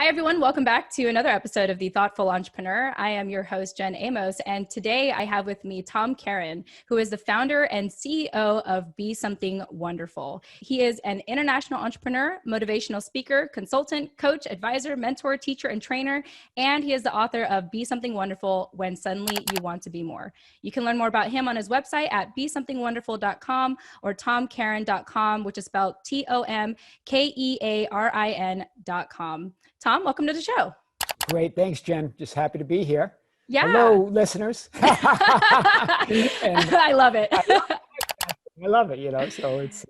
Hi, everyone. Welcome back to another episode of The Thoughtful Entrepreneur. I am your host, Jen Amos, and today I have with me Tom Kearin, who is the founder and CEO of Be Something Wonderful. He is an international entrepreneur, motivational speaker, consultant, coach, advisor, mentor, teacher, and trainer, and he is the author of Be Something Wonderful When Suddenly You Want to Be More. You can learn more about him on his website at besomethingwonderful.com or tomkearin.com, which is spelled TOMKEARIN.com. Tom, welcome to the show. Great. Thanks, Jen. Just happy to be here. Yeah. Hello, listeners. I love it. I love it, so it's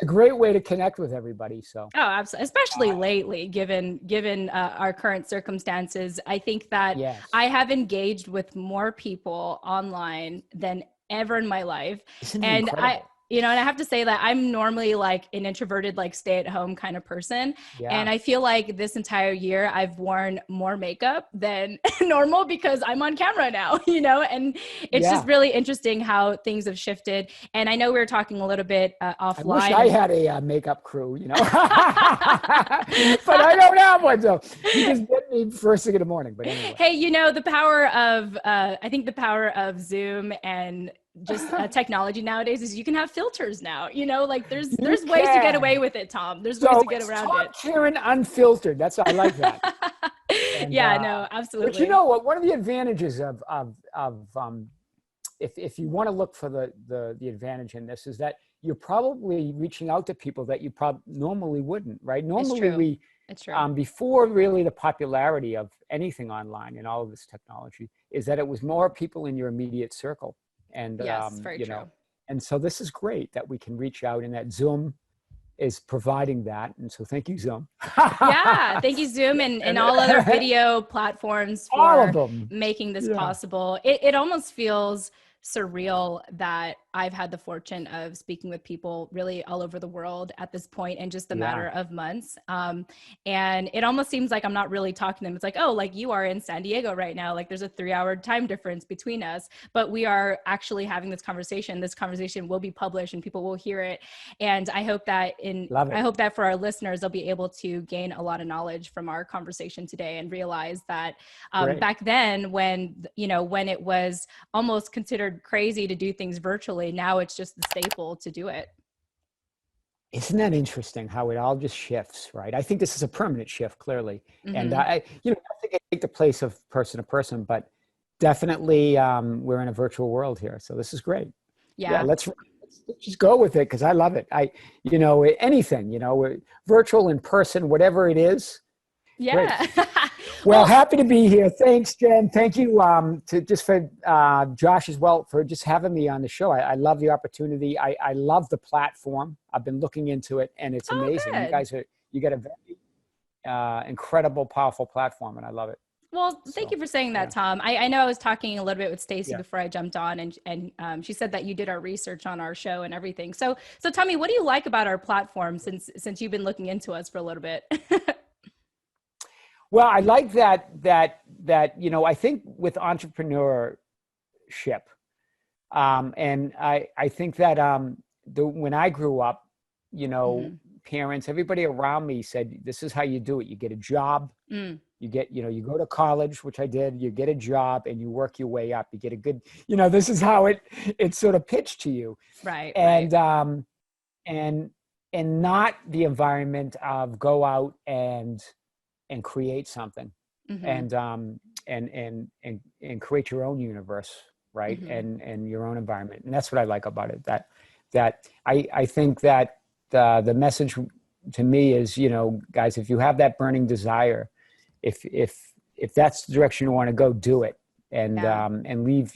a great way to connect with everybody. So. Oh, absolutely. Especially lately, given our current circumstances, I think that Yes. I have engaged with more people online than ever in my life. Isn't it And incredible? and I have to say that I'm normally like an introverted, like stay at home kind of person. Yeah. And I feel like this entire year I've worn more makeup than normal because I'm on camera now, and it's just really interesting how things have shifted. And I know we were talking a little bit offline. I wish I had a makeup crew, but I don't have one. So you just get me first thing in the morning. But anyway. Hey, the power of, I think the power of Zoom and just technology nowadays is you can have filters now, like there's ways to get away with it, Tom. There's ways to get around Tom it. Kearin unfiltered. I like that. And, no, absolutely. But you know what? One of the advantages of if you want to look for the advantage in this is that you're probably reaching out to people that you probably normally wouldn't, right? Normally It's true. Before really the popularity of anything online and all of this technology is that it was more people in your immediate circle. And, yes, very true. And so this is great that we can reach out and that Zoom is providing that. And so thank you, Zoom. Yeah, thank you, Zoom, and all other video platforms for all of them. making this possible. It almost feels surreal that I've had the fortune of speaking with people really all over the world at this point in just a matter of months. And it almost seems like I'm not really talking to them. It's like, oh, like you are in San Diego right now. Like there's a 3-hour time difference between us, but we are actually having this conversation. This conversation will be published and people will hear it. And I hope that for our listeners, they'll be able to gain a lot of knowledge from our conversation today and realize that back then when it was almost considered crazy to do things virtually, now it's just the staple to do it. Isn't that interesting how it all just shifts, right? I think this is a permanent shift, clearly. Mm-hmm. And I think I take the place of person to person, but definitely we're in a virtual world here. So this is great. Yeah. Let's just go with it because I love it. Anything, virtual, in person, whatever it is. Yeah. Well, happy to be here. Thanks, Jen. Thank you for Josh as well for just having me on the show. I love the opportunity. I love the platform. I've been looking into it and it's amazing. Good. You got a very incredible, powerful platform and I love it. Well, thank you for saying that, Tom. I know I was talking a little bit with Stacy before I jumped on and she said that you did our research on our show and everything. So tell me, what do you like about our platform since you've been looking into us for a little bit? Well, I like that, I think with entrepreneurship, and I think that when I grew up, parents, everybody around me said, this is how you do it. You get a job, you get, you go to college, which I did, you get a job and you work your way up. You get a good, this is how it's sort of pitched to you. Right. And, and not the environment of go out and create something and create your own universe, right? Mm-hmm. And your own environment. And that's what I like about it, that I think that the message to me is, guys, if you have that burning desire, if that's the direction you want to go, do it and leave,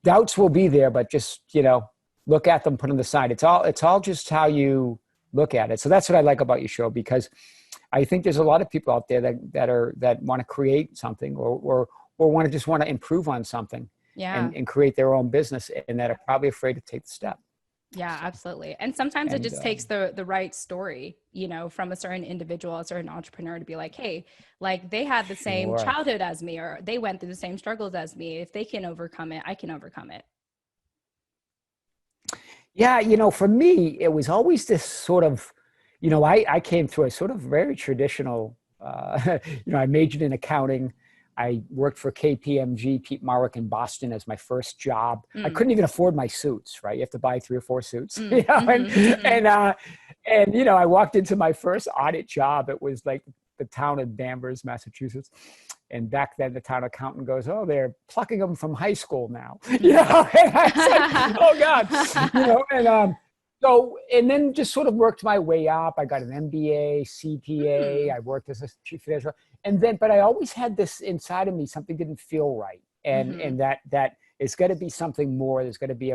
doubts will be there, but just, look at them, put them aside. It's all just how you look at it. So that's what I like about your show, because I think there's a lot of people out there that want to create something or want to improve on something and create their own business and that are probably afraid to take the step. Yeah, absolutely. And sometimes it just takes the right story, from a certain individual, a certain entrepreneur to be like, hey, like they had the same childhood as me, or they went through the same struggles as me. If they can overcome it, I can overcome it. Yeah, for me, it was always this sort of, I came through a sort of very traditional I majored in accounting. I worked for KPMG, Pete Marwick in Boston as my first job. I couldn't even afford my suits, right? You have to buy 3 or 4 suits, and I walked into my first audit job. It was like the town of Danvers, Massachusetts. And back then the town accountant goes, "Oh, they're plucking them from high school now." And I was like, "Oh God," and then just sort of worked my way up. I got an MBA, CPA. I worked as a chief financial, but I always had this inside of me, something didn't feel right, and that it's got to be something more. There's got to be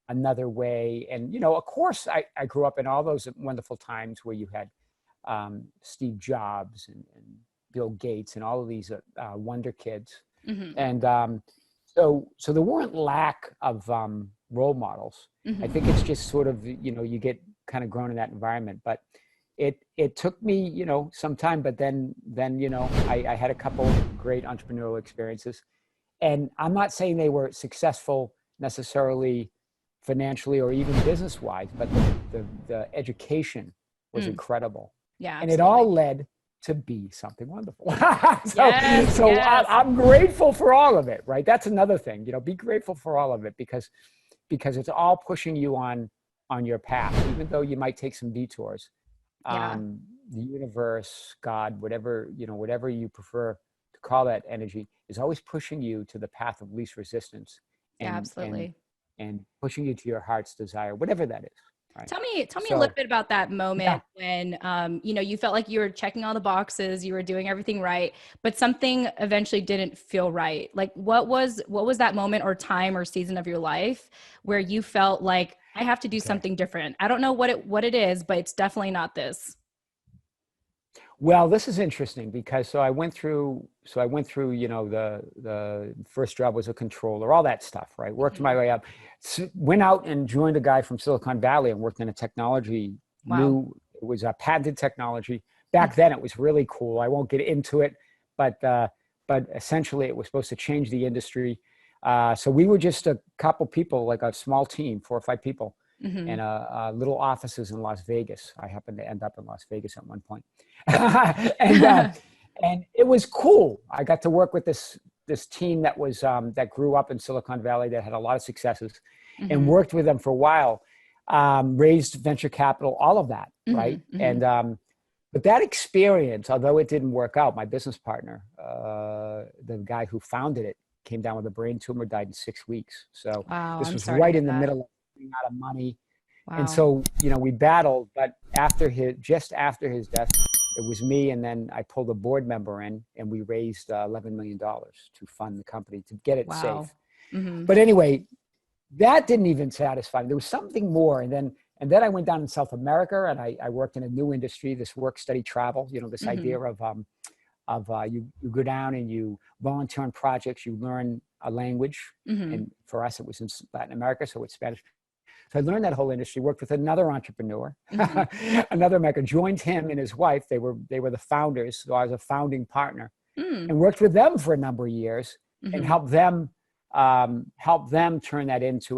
another way. And of course, I grew up in all those wonderful times where you had Steve Jobs and Bill Gates and all of these wonder kids, and so there weren't lack of role models. I think it's just sort of you get kind of grown in that environment. But it took me some time. But then I had a couple great entrepreneurial experiences, and I'm not saying they were successful necessarily financially or even business wise, but the education was incredible. Yeah, and absolutely. it all led to be something wonderful. I'm grateful for all of it, right? That's another thing, be grateful for all of it, because it's all pushing you on your path, even though you might take some detours. The universe, God, whatever you prefer to call that energy, is always pushing you to the path of least resistance. Absolutely. And pushing you to your heart's desire, whatever that is. Right. Tell me a little bit about that moment when, you felt like you were checking all the boxes, you were doing everything right, but something eventually didn't feel right. Like what was that moment or time or season of your life where you felt like, I have to do something different? I don't know what it is, but it's definitely not this. Well, this is interesting because I went through, the first job was a controller, all that stuff, right? Worked my way up, went out and joined a guy from Silicon Valley and worked in a technology, it was a patented technology. Back then it was really cool. I won't get into it, but essentially it was supposed to change the industry. So we were just a couple people, like a small team, 4 or 5 people. And little offices in Las Vegas. I happened to end up in Las Vegas at one point. And it was cool. I got to work with this team that was that grew up in Silicon Valley, that had a lot of successes, and worked with them for a while, raised venture capital, all of that, right? And but that experience, although it didn't work out, my business partner, the guy who founded it, came down with a brain tumor, died in 6 weeks. So this was right in the middle of out of money. And so we battled, but just after his death, it was me, and then I pulled a board member in, and we raised $11 million to fund the company to get it safe. But anyway, that didn't even satisfy me. There was something more. And then I went down in South America, and I worked in a new industry, this work, study, travel, this idea of you go down and you volunteer on projects, you learn a language. And for us, it was in Latin America, so it's Spanish. So I learned that whole industry, worked with another entrepreneur, another American, joined him and his wife. They were the founders. So I was a founding partner and worked with them for a number of years and helped them turn that into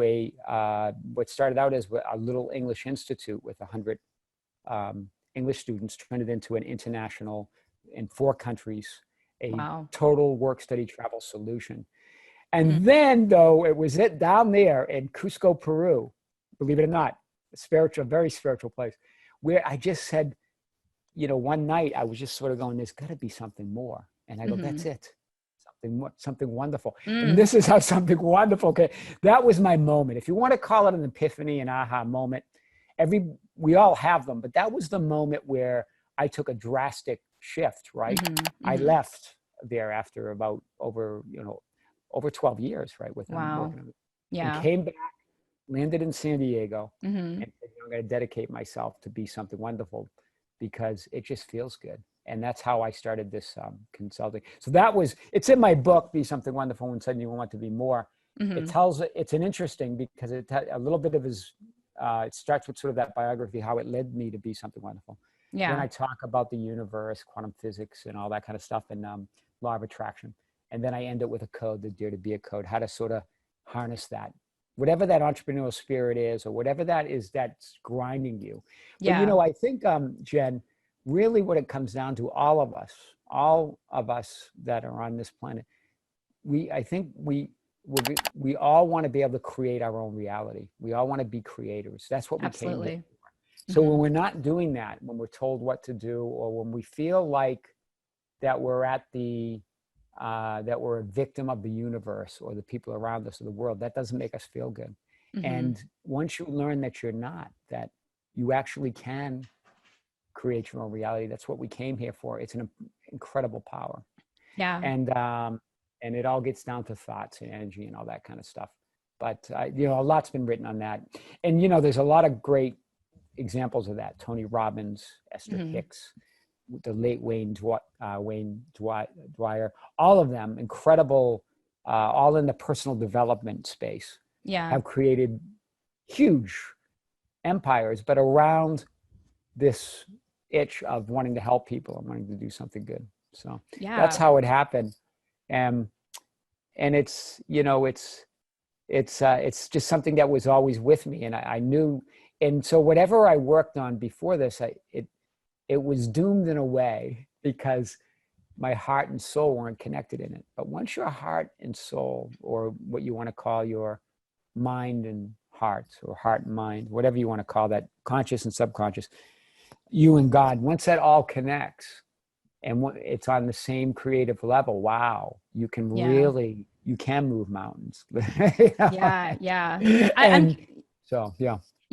what started out as a little English institute with 100 English students, turned it into an international, in 4 countries, total work, study, travel solution. And then, though, it was down there in Cusco, Peru, believe it or not, a very spiritual place, where I just said, one night I was just sort of going, there's got to be something more. And I go, that's it. Something wonderful. And this is how something wonderful. Okay. That was my moment. If you want to call it an epiphany, an aha moment, we all have them, but that was the moment where I took a drastic shift, right? I left there after about over 12 years, right? With them working on it. And came back, landed in San Diego, and said, I'm going to dedicate myself to be something wonderful because it just feels good. And that's how I started this consulting. So it's in my book, Be Something Wonderful When Suddenly You Want to Be More. It's an interesting, because a little bit of it starts with sort of that biography, how it led me to be something wonderful. Then I talk about the universe, quantum physics, and all that kind of stuff, and law of attraction. And then I end it with a code, the Dare to Be a code, how to sort of harness that, whatever that entrepreneurial spirit is, or whatever that is that's grinding you. But, I think, Jen, really what it comes down to, all of us that are on this planet, I think we all want to be able to create our own reality. We all want to be creators. That's what we came here for. So when we're not doing that, when we're told what to do, or when we feel like that we're that we're a victim of the universe or the people around us or the world, that doesn't make us feel good. And once you learn that you're not, that you actually can create your own reality, that's what we came here for. It's an incredible power. Yeah. And it all gets down to thoughts and energy and all that kind of stuff. But you know, a lot's been written on that. And you know, there's a lot of great examples of that. Tony Robbins, Esther Hicks, the late Wayne Dwyer, all of them incredible, all in the personal development space. Yeah. Have created huge empires, but around this itch of wanting to help people and wanting to do something good. So that's how it happened. And it's, you know, it's just something that was always with me, and I knew. And so whatever I worked on before this, it was doomed in a way because my heart and soul weren't connected in it. But once your heart and soul, or what you want to call your mind and heart, or heart and mind, whatever you want to call that, conscious and subconscious, you and God, once that all connects and it's on the same creative level, wow, you can really, you can move mountains. Yeah.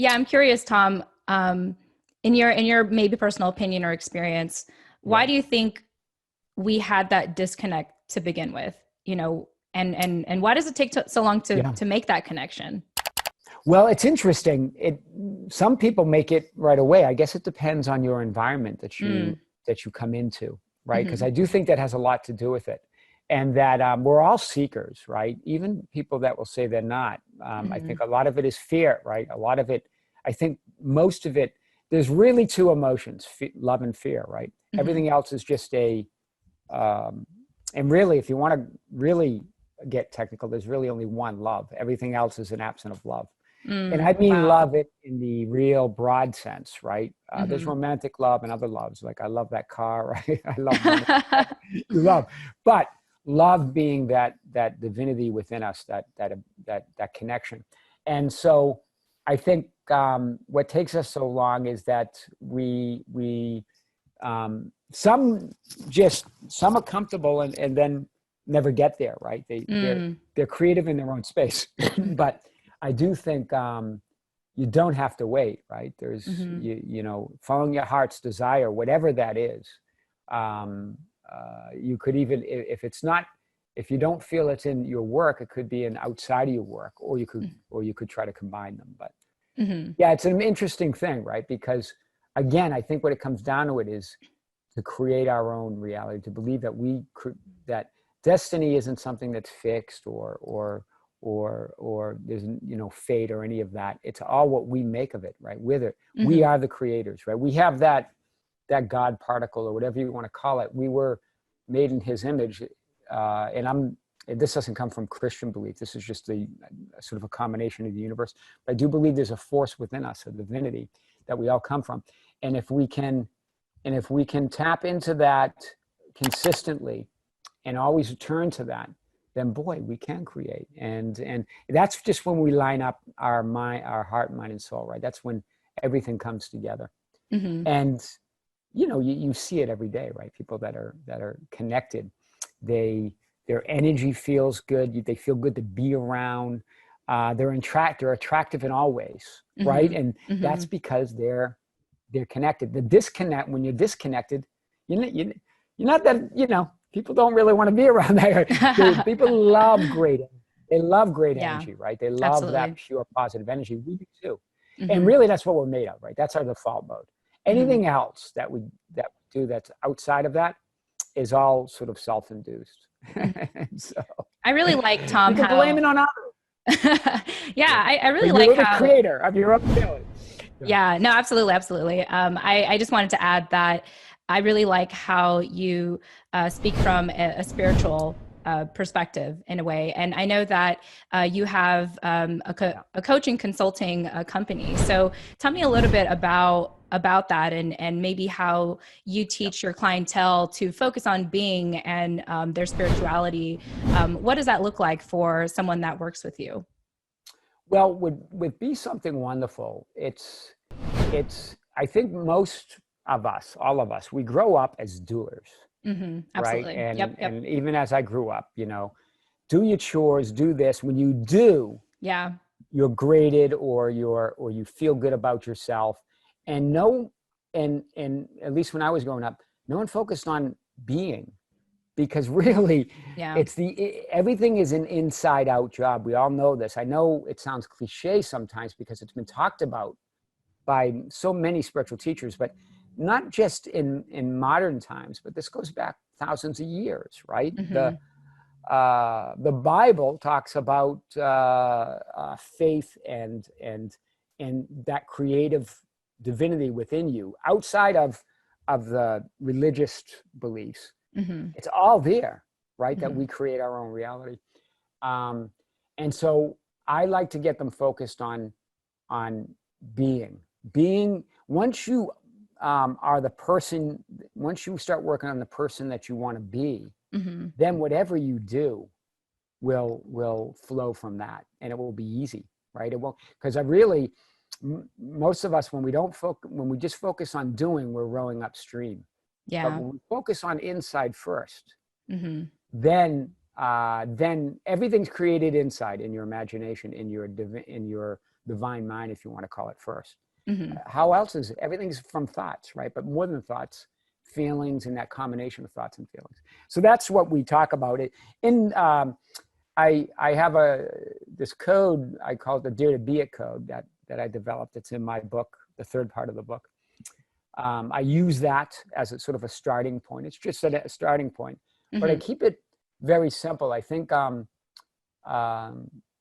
I'm curious, Tom, in your maybe personal opinion or experience, why do you think we had that disconnect to begin with, you know, and why does it take so long to make that connection? Well, it's interesting. Some people make it right away. I guess it depends on your environment that you come into, right? Because I do think that has a lot to do with it. And that we're all seekers, right? Even people that will say they're not. I think a lot of it is fear, right? A lot of it, I think most of it, there's really two emotions, love and fear, right? Everything else is just and really, if you want to really get technical, there's really only one, love. Everything else is an absence of love. And I mean love it in the real broad sense, right? There's romantic love and other loves. Like, I love that car, right? I love money. You love. But love being that divinity within us, that connection. And so I think what takes us so long is that some are comfortable and then never get there, right? They're creative in their own space. But I do think you don't have to wait, right? There's you know, following your heart's desire, whatever that is. You could even, if you don't feel it's in your work, it could be outside of your work, or you could try to combine them. But yeah, it's an interesting thing, right? Because again, I think what it comes down to it is to create our own reality, to believe that that destiny isn't something that's fixed or there's, you know, fate or any of that. It's all what we make of it, right? We are the creators, right? We have that God particle, or whatever you want to call it. We were made in his image. This doesn't come from Christian belief. This is just a sort of a combination of the universe. But I do believe there's a force within us, a divinity that we all come from. And if we can tap into that consistently and always return to that, then boy, we can create. And that's just when we line up our mind, our heart, mind, and soul, right? That's when everything comes together. And you know, you see it every day, right? People that are connected, their energy feels good. They feel good to be around. They're attractive in all ways, right? And that's because they're connected. The disconnect, when you're disconnected, you're not that, you know, people don't really want to be around that. People love great. They love great energy, right? They love that pure positive energy. We do too. And really, that's what we're made of, right? That's our default mode. Anything else that we do that's outside of that is all sort of self-induced. So I really like, Tom, you can blame it on others. I really but like you're the creator of your own feeling. Yeah, no, absolutely. I just wanted to add that I really like how you speak from a spiritual perspective in a way. And I know that you have a coaching consulting company. So tell me a little bit about about that, and maybe how you teach your clientele to focus on being and their spirituality. What does that look like for someone that works with you? Well, with Be Something Wonderful, I think most of us, all of us, we grow up as doers, right? Absolutely. And Yep. and even as I grew up, do your chores, do this. When you do, Yeah. you're graded, or you feel good about yourself. And no, and at least when I was growing up, no one focused on being, because really, Yeah. everything is an inside out job. We all know this. I know it sounds cliche sometimes because it's been talked about by so many spiritual teachers, but not just in modern times, but this goes back thousands of years, right? The Bible talks about faith and that creative divinity within you, outside of the religious beliefs. It's all there, right? That we create our own reality. And so I like to get them focused on being. Once you are the person, once you start working on the person that you want to be, then whatever you do will flow from that, and it will be easy, right? It won't, because most of us, when we just focus on doing, we're rowing upstream. Yeah. But when we focus on inside first, then everything's created inside, in your imagination, in your divine mind, if you want to call it first. How else is it? Everything's from thoughts, right? But more than thoughts, feelings, and that combination of thoughts and feelings. So that's what we talk about. I have this code, I call it the Dare to Be It code, that I developed. It's in my book, the third part of the book. I use that as a sort of a starting point. It's just a starting point, but I keep it very simple. I think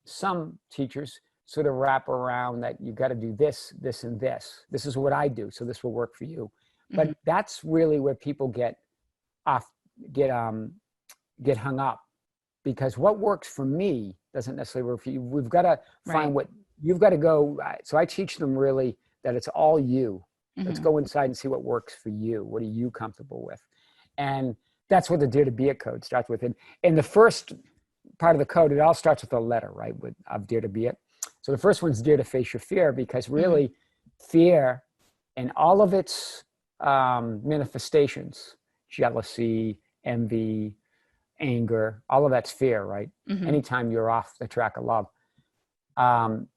some teachers sort of wrap around that you got to do this, this, and this. This is what I do, so this will work for you. But that's really where people get hung up, because what works for me doesn't necessarily work for you. We've got to find what you've got to go. So I teach them really that it's all you. Let's go inside and see what works for you. What are you comfortable with? And that's what the Dare to Be It code starts with. And in the first part of the code, it all starts with a letter, right? Of Dare to Be It. So the first one's dare to face your fear, because really fear and all of its manifestations, jealousy, envy, anger, all of that's fear, right? Anytime you're off the track of love. And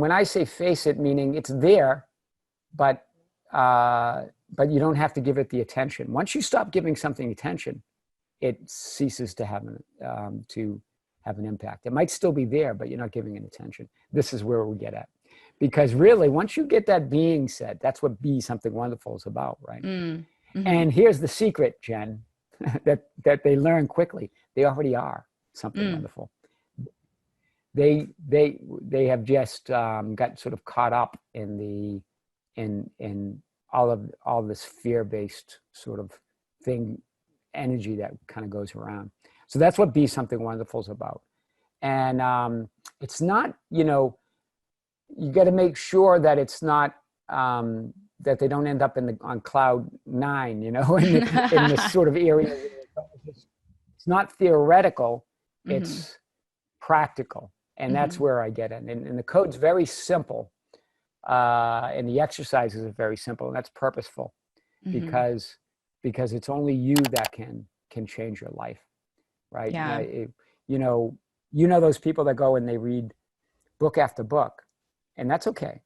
when I say face it, meaning it's there, but you don't have to give it the attention. Once you stop giving something attention, it ceases to have an impact. It might still be there, but you're not giving it attention. This is where we get at. Because really, once you get that being set, that's what Be Something Wonderful is about, right? And here's the secret, Jen, that they learn quickly. They already are something wonderful. They have just got sort of caught up in all this fear-based sort of thing, energy that kind of goes around. So that's what Be Something Wonderful is about. And it's not, you got to make sure that it's not, that they don't end up on cloud 9, in this sort of area. It's not theoretical, it's practical. And that's where I get in. And the code's very simple. And the exercises are very simple, and that's purposeful, because it's only you that can change your life, right? Yeah. Those people that go and they read book after book, and that's okay.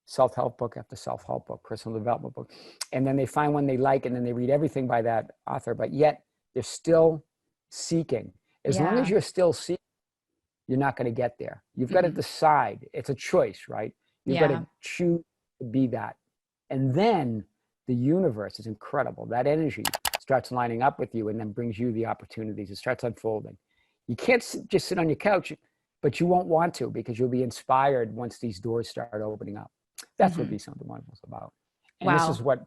Self-help book after self-help book, personal development book. And then they find one they like, and then they read everything by that author, but yet they're still seeking. As long as you're still seeking, you're not going to get there. You've got to decide. It's a choice, right? You've got to choose to be that. And then the universe is incredible. That energy starts lining up with you and then brings you the opportunities. It starts unfolding. You can't just sit on your couch, but you won't want to, because you'll be inspired once these doors start opening up. That's what Be Something Wonderful is about. And this is what,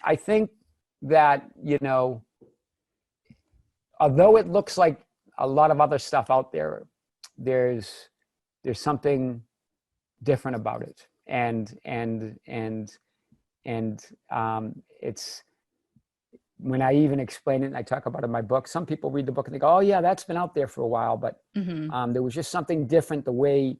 I think that, although it looks like a lot of other stuff out there, there's something different about it. And it's, when I even explain it and I talk about it in my book, some people read the book and they go, oh yeah, that's been out there for a while, but there was just something different the way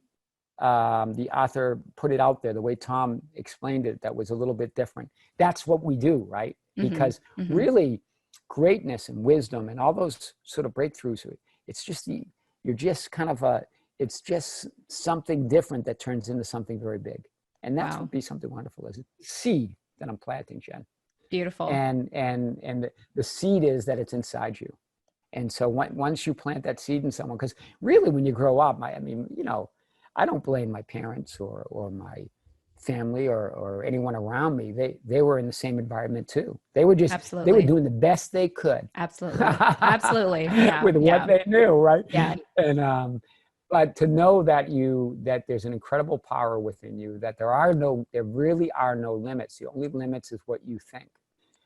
the author put it out there, the way Tom explained it, that was a little bit different. That's what we do, right? Because really greatness and wisdom and all those sort of breakthroughs, it's just, you're just kind of it's just something different that turns into something very big. And that's what Be Something Wonderful is. It's a seed that I'm planting, Jen. Beautiful. And the seed is that it's inside you. And so once you plant that seed in someone, because really when you grow up, I mean, you know, I don't blame my parents or my family or anyone around me. They were in the same environment too. They were just, they were doing the best they could. Absolutely. Absolutely. Yeah. With what they knew, right? Yeah. And, but to know that that there's an incredible power within you, that there really are no limits. The only limits is what you think.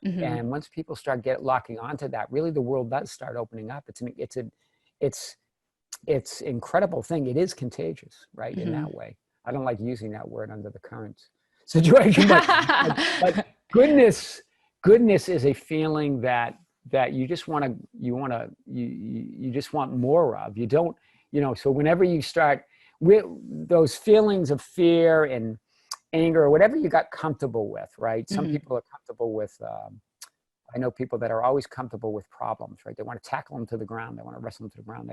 And once people start locking onto that, really the world does start opening up. It's incredible thing. It is contagious, right? In that way. I don't like using that word under the current situation, but goodness is a feeling that you just want you just want more of. You don't, you know, so whenever you start with those feelings of fear and anger or whatever you got comfortable with, right? Some people are comfortable with, I know people that are always comfortable with problems, right? They want to tackle them to the ground. They want to wrestle them to the ground.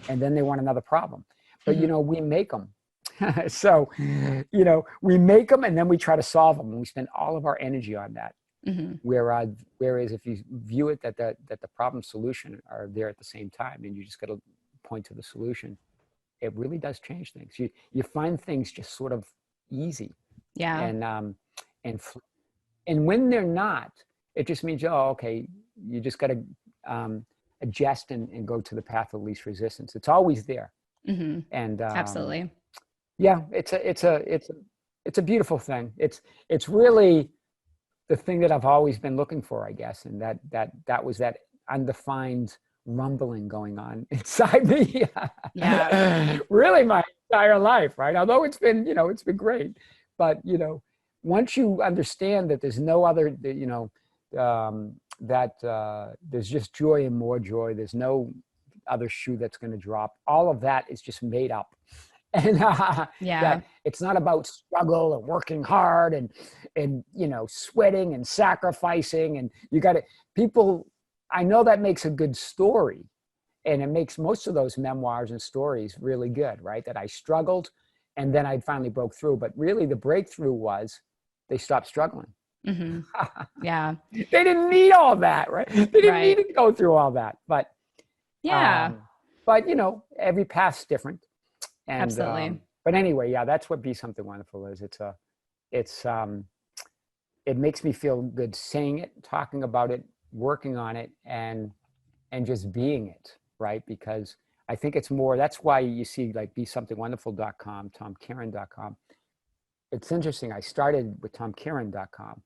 And then they want another problem. But, you know, we make them. So, you know, we make them and then we try to solve them. And we spend all of our energy on that. Whereas if you view it that the problem solution are there at the same time and you just got to point to the solution, it really does change things. You find things just sort of easy. Yeah. And when they're not, it just means, oh, okay, you just got to adjust and go to the path of least resistance. It's always there. And absolutely. Yeah, it's a beautiful thing. It's really the thing that I've always been looking for, I guess. And that was that undefined rumbling going on inside me. Yeah. Really my entire life, right? Although it's been, you know, it's been great. But, you know, once you understand that there's no other, you know, there's just joy and more joy. There's no other shoe that's going to drop. All of that is just made up. And that it's not about struggle and working hard and, you know, sweating and sacrificing. And you got to, people, I know that makes a good story. And it makes most of those memoirs and stories really good, right? That I struggled and then I finally broke through. But really the breakthrough was they stopped struggling. Yeah. They didn't need all that, right? They didn't need to go through all that. But yeah. But you know, every path's different. And, absolutely. But anyway, yeah, that's what Be Something Wonderful is. It makes me feel good saying it, talking about it, working on it, and just being it, right? Because I think it's more, that's why you see like BeSomethingWonderful.com, TomKearin.com. It's interesting. I started with TomKearin.com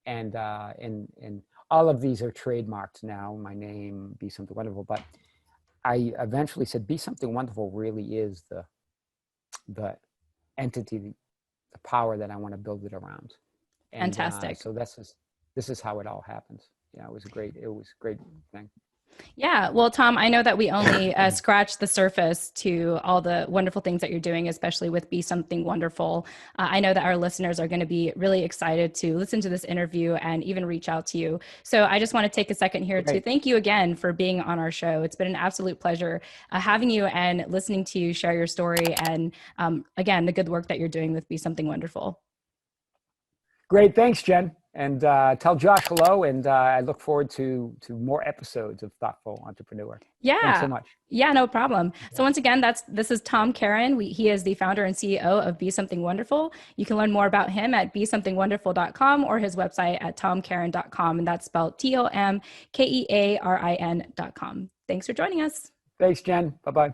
and all of these are trademarked now, my name, Be Something Wonderful, but I eventually said, Be Something Wonderful really is the entity, the power that I want to build it around. And, fantastic. So this is how it all happens. Yeah, it was a great thing. Yeah. Well, Tom, I know that we only scratched the surface to all the wonderful things that you're doing, especially with Be Something Wonderful. I know that our listeners are going to be really excited to listen to this interview and even reach out to you. So I just want to take a second here to thank you again for being on our show. It's been an absolute pleasure having you and listening to you share your story and again, the good work that you're doing with Be Something Wonderful. Great. Thanks, Jen. And tell Josh hello, and I look forward to more episodes of Thoughtful Entrepreneur. Yeah. Thanks so much. Yeah, no problem. So once again, this is Tom Kearin. He is the founder and CEO of Be Something Wonderful. You can learn more about him at BeSomethingWonderful.com or his website at TomKearin.com, and that's spelled TomKearin.com. Thanks for joining us. Thanks, Jen. Bye-bye.